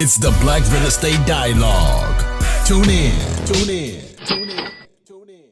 It's the Black Real Estate Dialogue. Tune in. Tune in. Tune in. Tune in.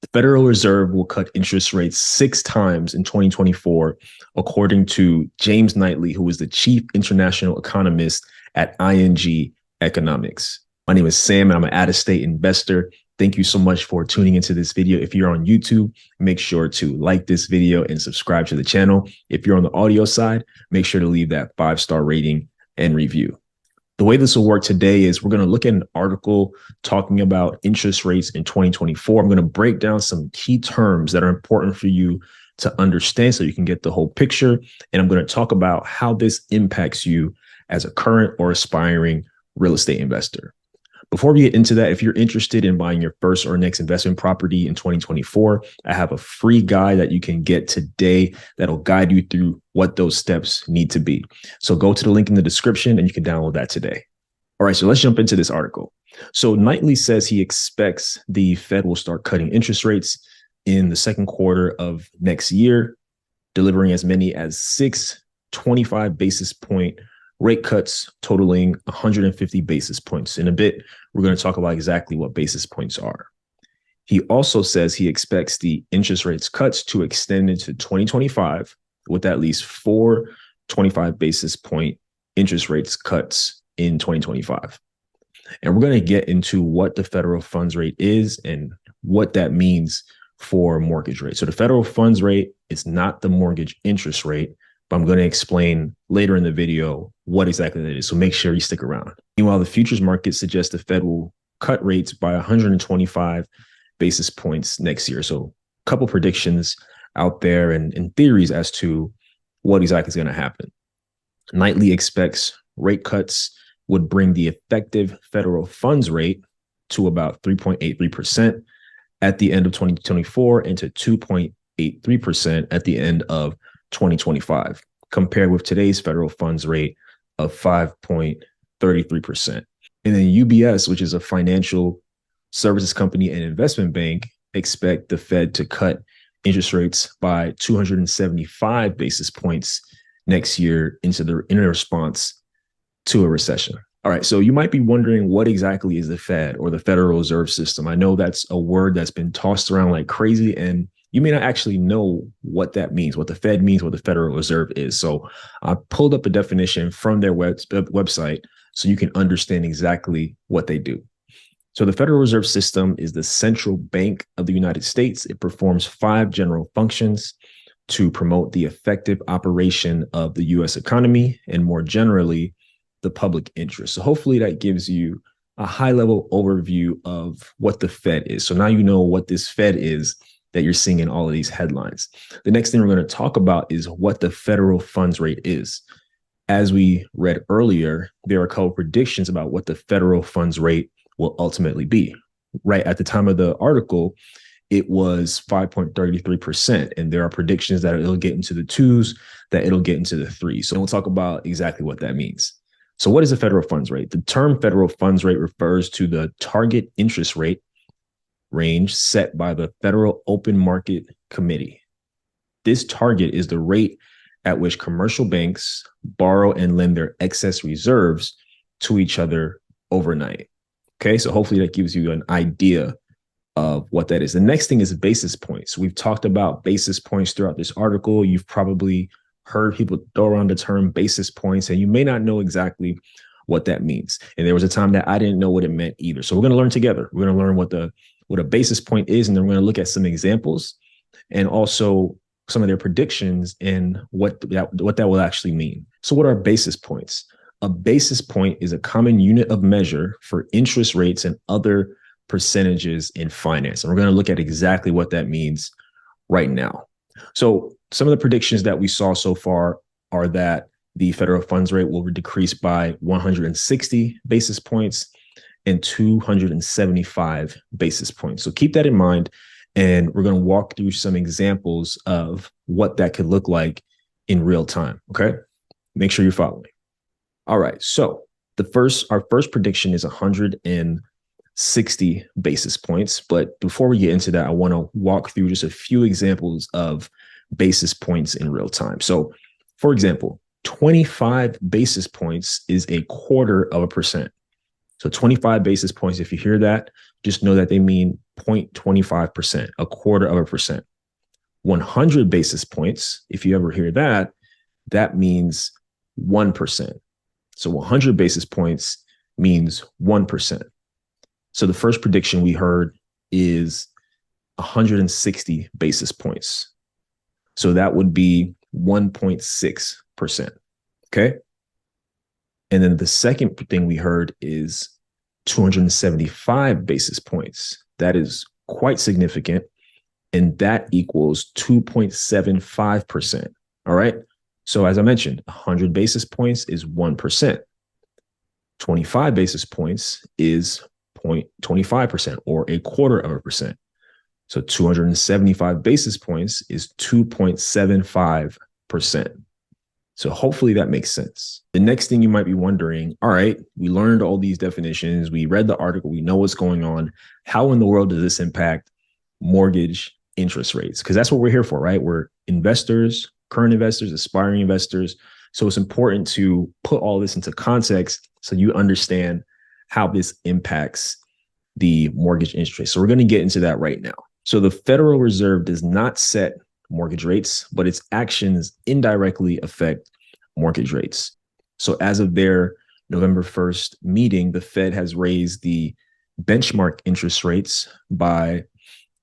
The Federal Reserve will cut interest rates 6 times in 2024, according to James Knightley, who is the chief international economist at ING Economics. My name is Sam, and I'm an out-of-state investor. Thank you so much for tuning into this video. If you're on YouTube, make sure to like this video and subscribe to the channel. If you're on the audio side, make sure to leave that 5-star rating and review. The way this will work today is we're going to look at an article talking about interest rates in 2024. I'm going to break down some key terms that are important for you to understand so you can get the whole picture. And I'm going to talk about how this impacts you as a current or aspiring real estate investor. Before we get into that, if you're interested in buying your first or next investment property in 2024, I have a free guide that you can get today that'll guide you through what those steps need to be. So go to the link in the description and you can download that today. All right, so let's jump into this article. So Knightley says he expects the Fed will start cutting interest rates in the second quarter of next year, delivering as many as 6 25 basis point rate cuts totaling 150 basis points. In a bit, we're going to talk about exactly what basis points are. He also says he expects the interest rates cuts to extend into 2025 with at least 4 25 basis point interest rates cuts in 2025. And we're going to get into what the federal funds rate is and what that means for mortgage rates. So the federal funds rate is not the mortgage interest rate, but I'm going to explain later in the video what exactly that is. So make sure you stick around. Meanwhile, the futures market suggests the Fed will cut rates by 125 basis points next year. So a couple predictions out there and theories as to what exactly is going to happen. Knightley expects rate cuts would bring the effective federal funds rate to about 3.83% at the end of 2024 and to 2.83% at the end of 2025, compared with today's federal funds rate of 5.33%. And then UBS, which is a financial services company and investment bank, expect the Fed to cut interest rates by 275 basis points next year in response to a recession. All right, so you might be wondering, what exactly is the Fed or the Federal Reserve System? I know that's a word that's been tossed around like crazy, and you may not actually know what that means, what the Fed means, what the Federal Reserve is. So I pulled up a definition from their website so you can understand exactly what they do. So the Federal Reserve System is the central bank of the United States. It performs 5 general functions to promote the effective operation of the U.S. economy and, more generally, the public interest. So hopefully that gives you a high-level overview of what the Fed is. So now you know what this Fed is that you're seeing in all of these headlines. The next thing we're going to talk about is what the federal funds rate is. As we read earlier, there are a couple predictions about what the federal funds rate will ultimately be. Right at the time of the article, it was 5.33%. And there are predictions that it'll get into the 2s, that it'll get into the 3s. So we'll talk about exactly what that means. So what is the federal funds rate? The term federal funds rate refers to the target interest rate range set by the Federal Open Market Committee. This target is the rate at which commercial banks borrow and lend their excess reserves to each other overnight. Okay, so hopefully that gives you an idea of what that is. The next thing is basis points. We've talked about basis points throughout this article. You've probably heard people throw around the term basis points, and you may not know exactly what that means. And there was a time that I didn't know what it meant either. So we're going to learn together. We're going to learn what a basis point is, and then we're going to look at some examples and also some of their predictions and what that will actually mean. So what are basis points? A basis point is a common unit of measure for interest rates and other percentages in finance. And we're going to look at exactly what that means right now. So some of the predictions that we saw so far are that the federal funds rate will decrease by 160 basis points and 275 basis points. So keep that in mind. And we're going to walk through some examples of what that could look like in real time. Okay. Make sure you're following. All right. So our first prediction is 160 basis points. But before we get into that, I want to walk through just a few examples of basis points in real time. So for example, 25 basis points is a quarter of a percent. So 25 basis points, if you hear that, just know that they mean 0.25%, a quarter of a percent. 100 basis points, if you ever hear that, that means 1%. So 100 basis points means 1%. So the first prediction we heard is 160 basis points. So that would be 1.6%. Okay. And then the second thing we heard is 275 basis points. That is quite significant. And that equals 2.75%. All right. So as I mentioned, 100 basis points is 1%. 25 basis points is 0.25% or a quarter of a percent. So 275 basis points is 2.75%. So hopefully that makes sense. The next thing you might be wondering, all right, we learned all these definitions. We read the article. We know what's going on. How in the world does this impact mortgage interest rates? Because that's what we're here for, right? We're investors, current investors, aspiring investors. So it's important to put all this into context so you understand how this impacts the mortgage interest rate. So we're going to get into that right now. So the Federal Reserve does not set mortgage rates, but its actions indirectly affect mortgage rates. So as of their November 1st meeting, the Fed has raised the benchmark interest rates by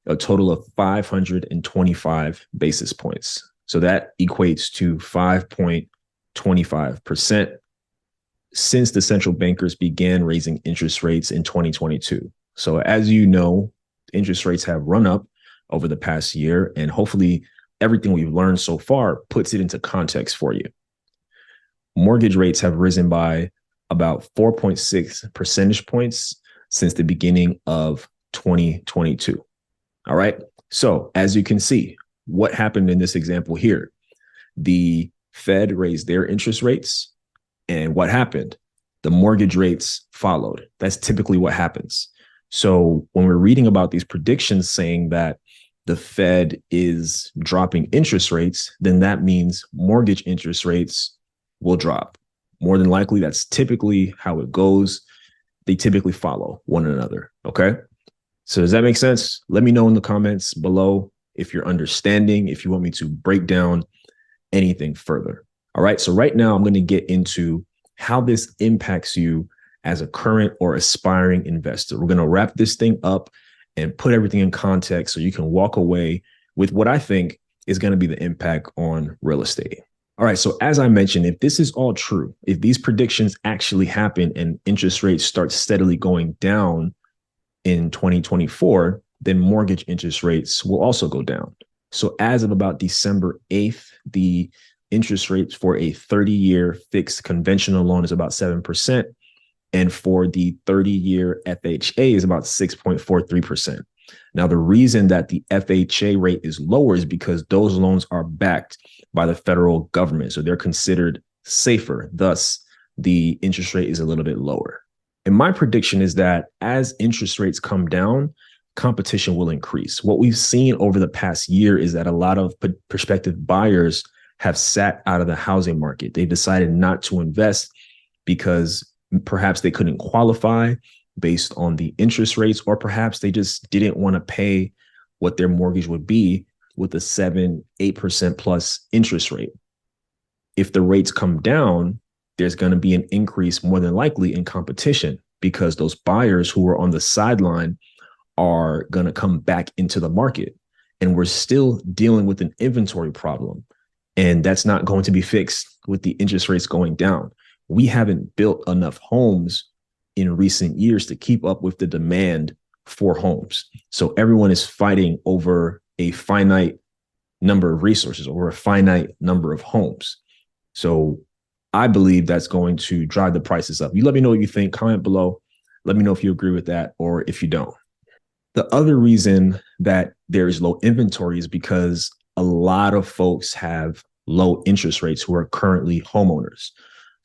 a total of 525 basis points. So that equates to 5.25% since the central bankers began raising interest rates in 2022. So as you know, interest rates have run up over the past year, and hopefully everything we've learned so far puts it into context for you. Mortgage rates have risen by about 4.6 percentage points since the beginning of 2022. All right. So as you can see, what happened in this example here? The Fed raised their interest rates, and what happened? The mortgage rates followed. That's typically what happens. So when we're reading about these predictions saying that the Fed is dropping interest rates, then that means mortgage interest rates will drop. More than likely, that's typically how it goes. They typically follow one another. Okay. So does that make sense? Let me know in the comments below if you're understanding, if you want me to break down anything further. All right. So right now I'm going to get into how this impacts you as a current or aspiring investor. We're going to wrap this thing up and put everything in context so you can walk away with what I think is going to be the impact on real estate. All right. So as I mentioned, if this is all true, if these predictions actually happen and interest rates start steadily going down in 2024, then mortgage interest rates will also go down. So as of about December 8th, the interest rates for a 30-year fixed conventional loan is about 7%. And for the 30-year FHA is about 6.43%. Now, the reason that the FHA rate is lower is because those loans are backed by the federal government. So they're considered safer. Thus, the interest rate is a little bit lower. And my prediction is that as interest rates come down, competition will increase. What we've seen over the past year is that a lot of prospective buyers have sat out of the housing market. They've decided not to invest because perhaps they couldn't qualify based on the interest rates, or perhaps they just didn't want to pay what their mortgage would be with a 7-8% plus interest rate. If the rates come down, there's going to be an increase more than likely in competition because those buyers who are on the sideline are going to come back into the market. And we're still dealing with an inventory problem. And that's not going to be fixed with the interest rates going down. We haven't built enough homes in recent years to keep up with the demand for homes. So everyone is fighting over a finite number of resources, over a finite number of homes. So I believe that's going to drive the prices up. You let me know what you think. Comment below. Let me know if you agree with that or if you don't. The other reason that there is low inventory is because a lot of folks have low interest rates who are currently homeowners.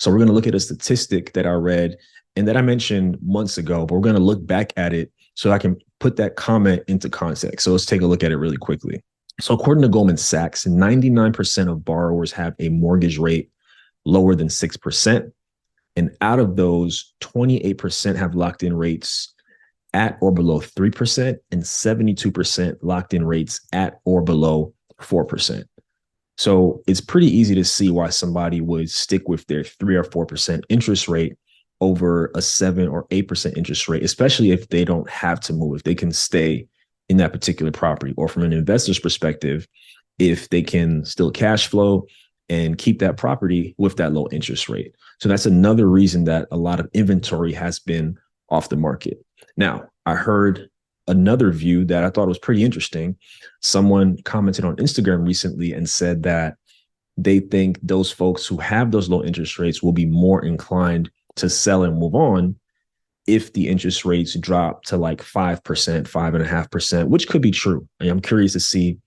So we're going to look at a statistic that I read and that I mentioned months ago, but we're going to look back at it so I can put that comment into context. So let's take a look at it really quickly. So according to Goldman Sachs, 99% of borrowers have a mortgage rate lower than 6%. And out of those, 28% have locked in rates at or below 3%, and 72% locked in rates at or below 4%. So it's pretty easy to see why somebody would stick with their 3 or 4% interest rate over a 7 or 8% interest rate, especially if they don't have to move, if they can stay in that particular property, or from an investor's perspective, if they can still cash flow and keep that property with that low interest rate. So that's another reason that a lot of inventory has been off the market. Now, I heard another view that I thought was pretty interesting. Someone commented on Instagram recently and said that they think those folks who have those low interest rates will be more inclined to sell and move on if the interest rates drop to like 5%, 5.5%, which could be true. I'm curious to see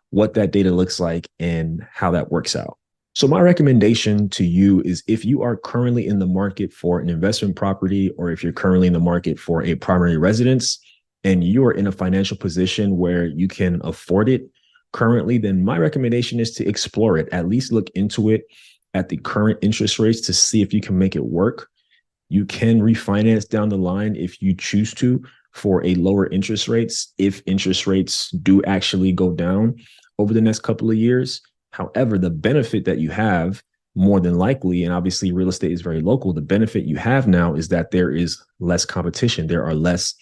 what that data looks like and how that works out. So my recommendation to you is, if you are currently in the market for an investment property, or if you're currently in the market for a primary residence and you are in a financial position where you can afford it currently, then my recommendation is to explore it. At least look into it at the current interest rates to see if you can make it work. You can refinance down the line if you choose to for a lower interest rates, if interest rates do actually go down over the next couple of years. However, the benefit that you have, more than likely, and obviously real estate is very local, the benefit you have now is that there is less competition. There are less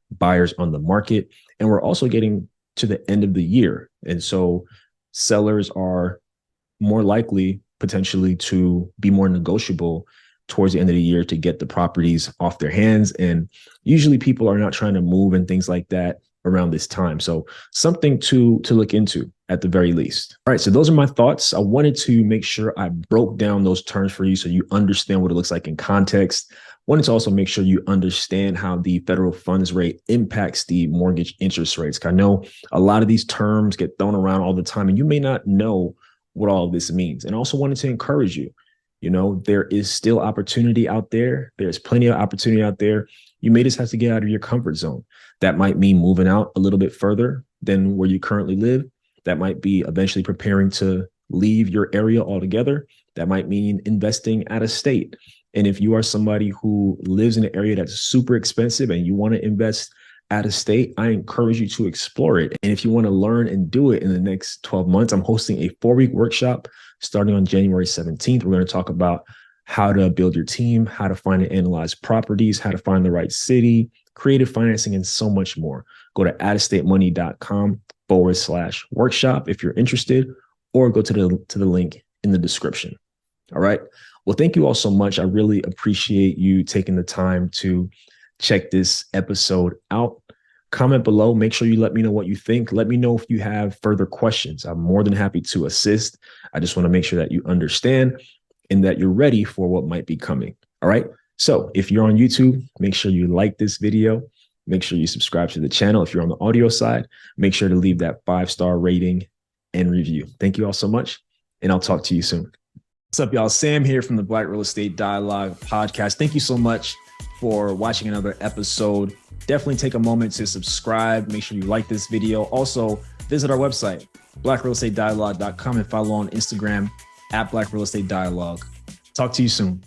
buyers on the market. And we're also getting to the end of the year. And so sellers are more likely potentially to be more negotiable towards the end of the year to get the properties off their hands. And usually people are not trying to move and things like that around this time. So something to look into at the very least. All right, so those are my thoughts. I wanted to make sure I broke down those terms for you so you understand what it looks like in context. Wanted to also make sure you understand how the federal funds rate impacts the mortgage interest rates. I know a lot of these terms get thrown around all the time, and you may not know what all of this means. And also wanted to encourage you, there is still opportunity out there. There's plenty of opportunity out there. You may just have to get out of your comfort zone. That might mean moving out a little bit further than where you currently live. That might be eventually preparing to leave your area altogether. That might mean investing out of state. And if you are somebody who lives in an area that's super expensive and you want to invest out of state, I encourage you to explore it. And if you want to learn and do it in the next 12 months, I'm hosting a 4-week workshop starting on January 17th. We're going to talk about how to build your team, how to find and analyze properties, how to find the right city, creative financing, and so much more. Go to outofstatemoney.com/workshop if you're interested, or go to the link in the description. All right. Well, thank you all so much. I really appreciate you taking the time to check this episode out. Comment below. Make sure you let me know what you think. Let me know if you have further questions. I'm more than happy to assist. I just want to make sure that you understand and that you're ready for what might be coming. All right. So if you're on YouTube, make sure you like this video. Make sure you subscribe to the channel. If you're on the audio side, make sure to leave that 5-star rating and review. Thank you all so much, and I'll talk to you soon. What's up, y'all? Sam here from the Black Real Estate Dialogue podcast. Thank you so much for watching another episode. Definitely take a moment to subscribe. Make sure you like this video. Also, visit our website, blackrealestatedialogue.com, and follow on Instagram @Black Real Estate Dialogue. Talk to you soon.